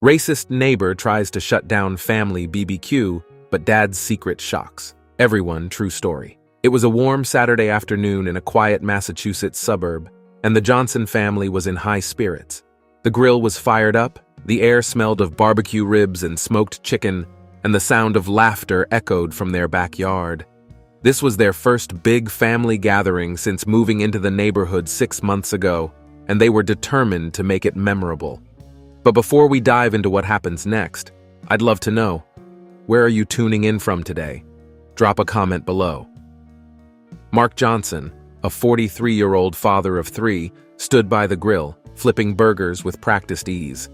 Racist neighbor tries to shut down family BBQ, but dad's secret shocks. Everyone, true story. It was a warm Saturday afternoon in a quiet Massachusetts suburb, and the Johnson family was in high spirits. The grill was fired up, the air smelled of barbecue ribs and smoked chicken, and the sound of laughter echoed from their backyard. This was their first big family gathering since moving into the neighborhood 6 months ago, and they were determined to make it memorable. But before we dive into what happens next, I'd love to know, where are you tuning in from today? Drop a comment below. Mark Johnson, a 43-year-old father of 3, stood by the grill, flipping burgers with practiced ease.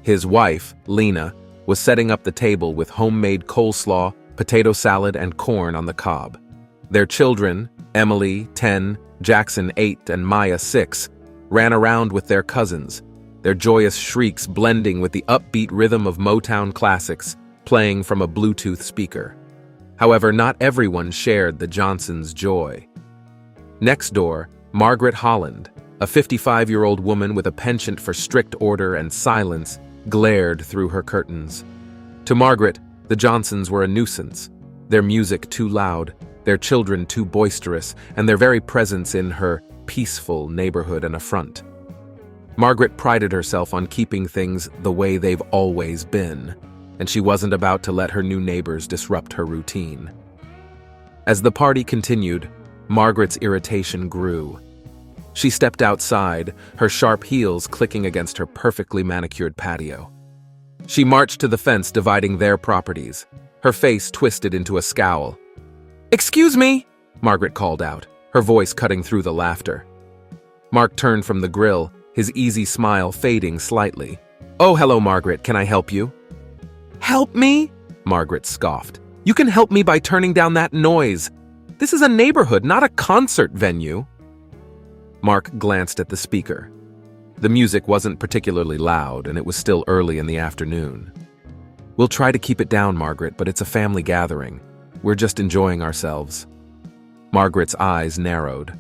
His wife, Lena, was setting up the table with homemade coleslaw, potato salad, and corn on the cob. Their children, Emily, 10, Jackson, 8, and Maya, 6, ran around with their cousins, their joyous shrieks blending with the upbeat rhythm of Motown classics playing from a Bluetooth speaker. However, not everyone shared the Johnsons' joy. Next door, Margaret Holland, a 55-year-old woman with a penchant for strict order and silence, glared through her curtains. To Margaret, the Johnsons were a nuisance, their music too loud, their children too boisterous, and their very presence in her peaceful neighborhood an affront. Margaret prided herself on keeping things the way they've always been, and she wasn't about to let her new neighbors disrupt her routine. As the party continued, Margaret's irritation grew. She stepped outside, her sharp heels clicking against her perfectly manicured patio. She marched to the fence dividing their properties, her face twisted into a scowl. "Excuse me," Margaret called out, her voice cutting through the laughter. Mark turned from the grill, his easy smile fading slightly. "Oh, hello, Margaret. Can I help you?" "Help me?" Margaret scoffed. "You can help me by turning down that noise. This is a neighborhood, not a concert venue." Mark glanced at the speaker. The music wasn't particularly loud, and it was still early in the afternoon. "We'll try to keep it down, Margaret, but it's a family gathering. We're just enjoying ourselves." Margaret's eyes narrowed.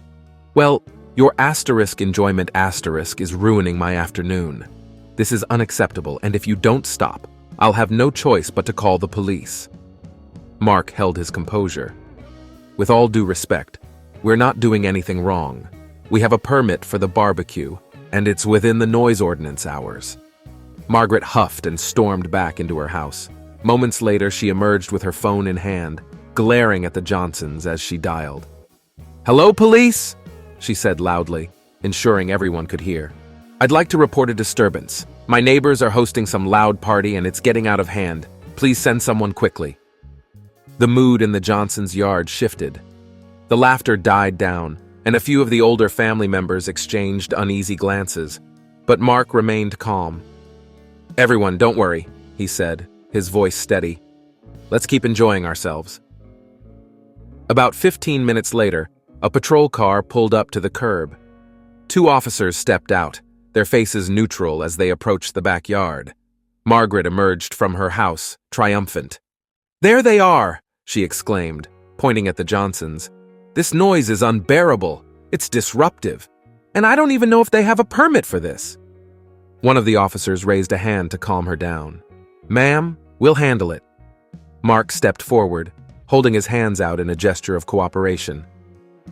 "Well, your enjoyment is ruining my afternoon. This is unacceptable, and if you don't stop, I'll have no choice but to call the police." Mark held his composure. "With all due respect, we're not doing anything wrong. We have a permit for the barbecue, and it's within the noise ordinance hours." Margaret huffed and stormed back into her house. Moments later, she emerged with her phone in hand, glaring at the Johnsons as she dialed. "Hello, police?" she said loudly, ensuring everyone could hear. "I'd like to report a disturbance. My neighbors are hosting some loud party and it's getting out of hand. Please send someone quickly." The mood in the Johnsons' yard shifted. The laughter died down, and a few of the older family members exchanged uneasy glances, but Mark remained calm. "Everyone, don't worry," he said, his voice steady. "Let's keep enjoying ourselves." About 15 minutes later, a patrol car pulled up to the curb. 2 officers stepped out, their faces neutral as they approached the backyard. Margaret emerged from her house, triumphant. "There they are!" she exclaimed, pointing at the Johnsons. "This noise is unbearable. It's disruptive. And I don't even know if they have a permit for this." One of the officers raised a hand to calm her down. "Ma'am, we'll handle it." Mark stepped forward, holding his hands out in a gesture of cooperation.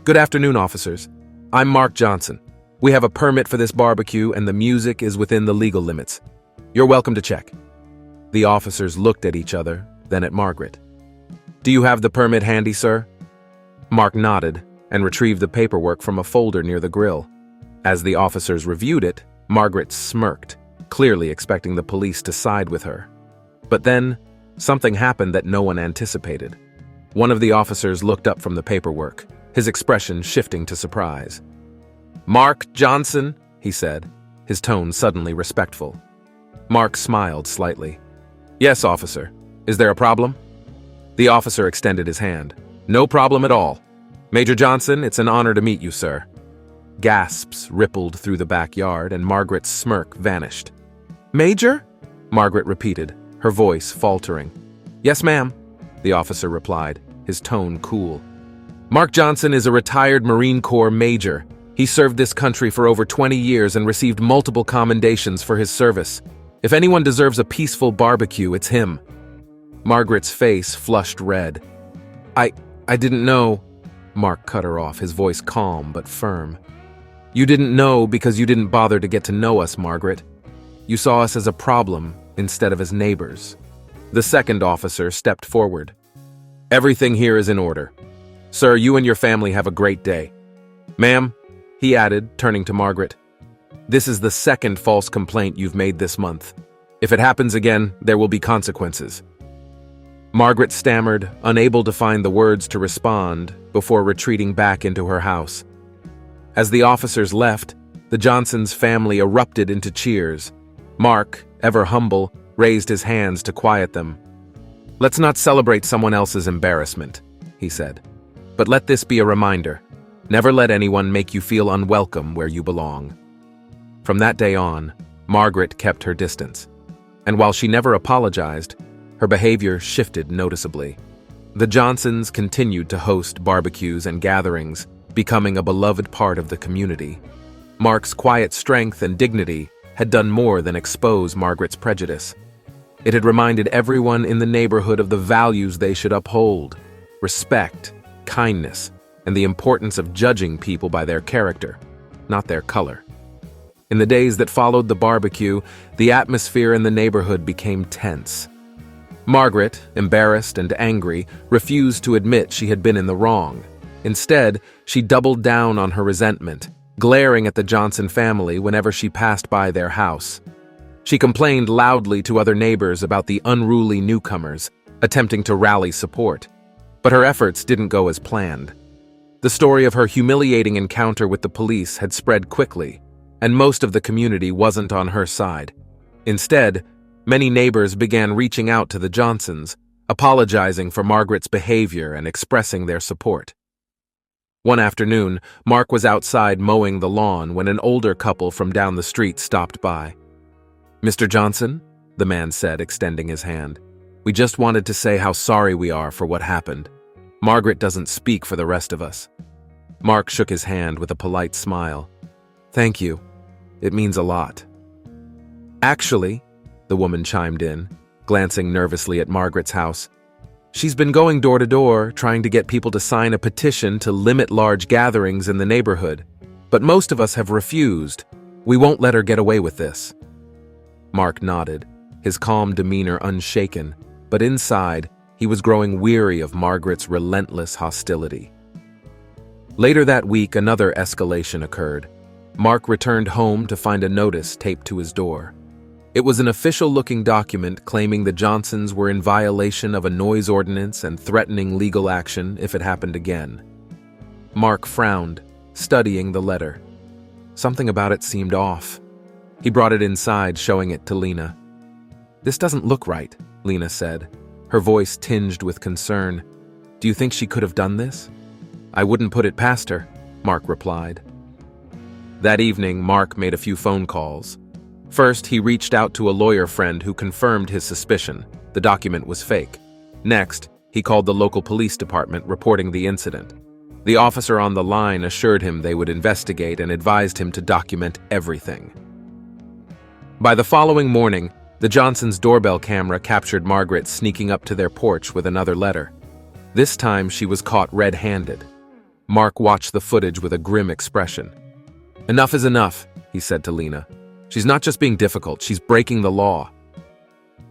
"Good afternoon, officers. I'm Mark Johnson. We have a permit for this barbecue and the music is within the legal limits. You're welcome to check." The officers looked at each other, then at Margaret. "Do you have the permit handy, sir?" Mark nodded and retrieved the paperwork from a folder near the grill. As the officers reviewed it, Margaret smirked, clearly expecting the police to side with her. But then, something happened that no one anticipated. One of the officers looked up from the paperwork, his expression shifting to surprise. "Mark Johnson," he said, his tone suddenly respectful. Mark smiled slightly. "Yes, officer. Is there a problem?" The officer extended his hand. "No problem at all. Major Johnson, it's an honor to meet you, sir." Gasps rippled through the backyard, and Margaret's smirk vanished. "Major?" Margaret repeated, her voice faltering. "Yes, ma'am," the officer replied, his tone cool. "Mark Johnson is a retired Marine Corps major. He served this country for over 20 years and received multiple commendations for his service. If anyone deserves a peaceful barbecue, it's him." Margaret's face flushed red. I didn't know." Mark cut her off, his voice calm but firm. "You didn't know because you didn't bother to get to know us, Margaret. You saw us as a problem instead of as neighbors." The second officer stepped forward. "Everything here is in order. Sir, you and your family have a great day. Ma'am," he added, turning to Margaret, "this is the second false complaint you've made this month. If it happens again, there will be consequences." Margaret stammered, unable to find the words to respond, before retreating back into her house. As the officers left, the Johnsons' family erupted into cheers. Mark, ever humble, raised his hands to quiet them. "Let's not celebrate someone else's embarrassment," he said. "But let this be a reminder. Never let anyone make you feel unwelcome where you belong." From that day on, Margaret kept her distance. And while she never apologized, her behavior shifted noticeably. The Johnsons continued to host barbecues and gatherings, becoming a beloved part of the community. Mark's quiet strength and dignity had done more than expose Margaret's prejudice. It had reminded everyone in the neighborhood of the values they should uphold: respect, kindness, and the importance of judging people by their character, not their color. In the days that followed the barbecue, the atmosphere in the neighborhood became tense. Margaret, embarrassed and angry, refused to admit she had been in the wrong. Instead, she doubled down on her resentment, glaring at the Johnson family whenever she passed by their house. She complained loudly to other neighbors about the unruly newcomers, attempting to rally support. But her efforts didn't go as planned. The story of her humiliating encounter with the police had spread quickly, and most of the community wasn't on her side. Instead, many neighbors began reaching out to the Johnsons, apologizing for Margaret's behavior and expressing their support. One afternoon, Mark was outside mowing the lawn when an older couple from down the street stopped by. "Mr. Johnson," the man said, extending his hand, "we just wanted to say how sorry we are for what happened. Margaret doesn't speak for the rest of us." Mark shook his hand with a polite smile. "Thank you. It means a lot." "Actually," the woman chimed in, glancing nervously at Margaret's house, "she's been going door to door, trying to get people to sign a petition to limit large gatherings in the neighborhood. But most of us have refused. We won't let her get away with this." Mark nodded, his calm demeanor unshaken, but inside, he was growing weary of Margaret's relentless hostility. Later that week, another escalation occurred. Mark returned home to find a notice taped to his door. It was an official-looking document claiming the Johnsons were in violation of a noise ordinance and threatening legal action if it happened again. Mark frowned, studying the letter. Something about it seemed off. He brought it inside, showing it to Lena. "This doesn't look right," Lena said, her voice tinged with concern. "Do you think she could have done this?" "I wouldn't put it past her," Mark replied. That evening, Mark made a few phone calls. First, he reached out to a lawyer friend who confirmed his suspicion: the document was fake. Next, he called the local police department, reporting the incident. The officer on the line assured him they would investigate and advised him to document everything. By the following morning, the Johnsons' doorbell camera captured Margaret sneaking up to their porch with another letter. This time, she was caught red-handed. Mark watched the footage with a grim expression. "Enough is enough," he said to Lena. "She's not just being difficult, she's breaking the law."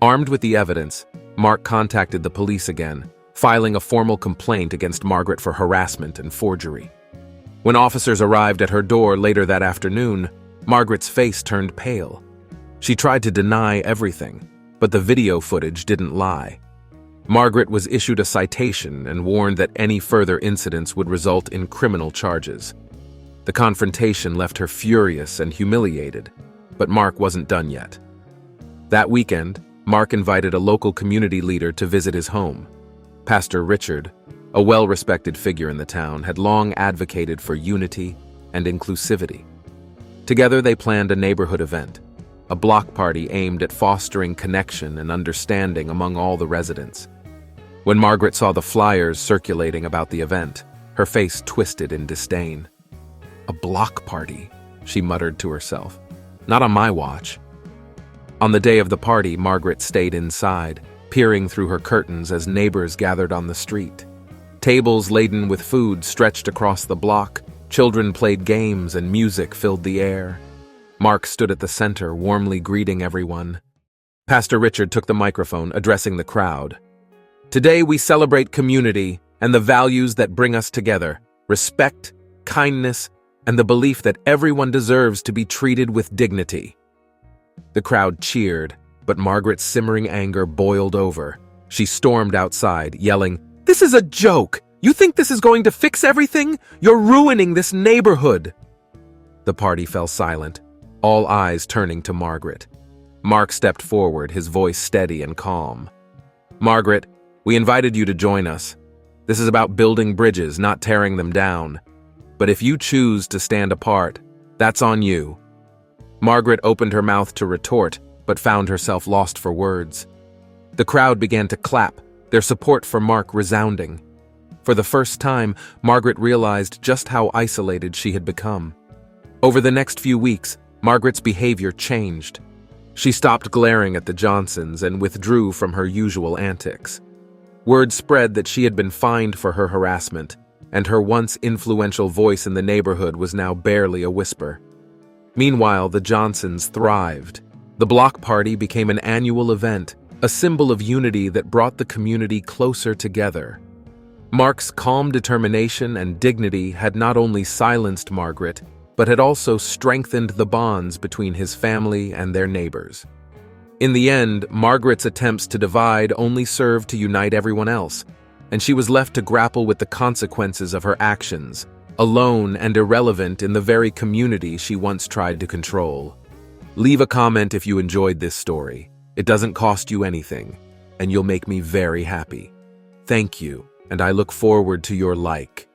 Armed with the evidence, Mark contacted the police again, filing a formal complaint against Margaret for harassment and forgery. When officers arrived at her door later that afternoon, Margaret's face turned pale. She tried to deny everything, but the video footage didn't lie. Margaret was issued a citation and warned that any further incidents would result in criminal charges. The confrontation left her furious and humiliated, but Mark wasn't done yet. That weekend, Mark invited a local community leader to visit his home. Pastor Richard, a well-respected figure in the town, had long advocated for unity and inclusivity. Together, they planned a neighborhood event, a block party aimed at fostering connection and understanding among all the residents. When Margaret saw the flyers circulating about the event, her face twisted in disdain. "A block party," she muttered to herself. "Not on my watch." On the day of the party, Margaret stayed inside, peering through her curtains as neighbors gathered on the street. Tables laden with food stretched across the block, children played games, and music filled the air. Mark stood at the center, warmly greeting everyone. Pastor Richard took the microphone, addressing the crowd. Today we celebrate community and the values that bring us together: respect, kindness, and the belief that everyone deserves to be treated with dignity. The crowd cheered, but Margaret's simmering anger boiled over. She stormed outside, yelling, "This is a joke! You think this is going to fix everything? You're ruining this neighborhood!" The party fell silent, all eyes turning to Margaret. Mark stepped forward, his voice steady and calm. "Margaret, we invited you to join us. This is about building bridges, not tearing them down. But if you choose to stand apart, that's on you." Margaret opened her mouth to retort, but found herself lost for words. The crowd began to clap, their support for Mark resounding. For the first time, Margaret realized just how isolated she had become. Over the next few weeks, Margaret's behavior changed. She stopped glaring at the Johnsons and withdrew from her usual antics. Word spread that she had been fined for her harassment, and her once influential voice in the neighborhood was now barely a whisper. Meanwhile, the Johnsons thrived. The block party became an annual event, a symbol of unity that brought the community closer together. Mark's calm determination and dignity had not only silenced Margaret, but had also strengthened the bonds between his family and their neighbors. In the end, Margaret's attempts to divide only served to unite everyone else, and she was left to grapple with the consequences of her actions, alone and irrelevant in the very community she once tried to control. Leave a comment if you enjoyed this story. It doesn't cost you anything, and you'll make me very happy. Thank you, and I look forward to your like.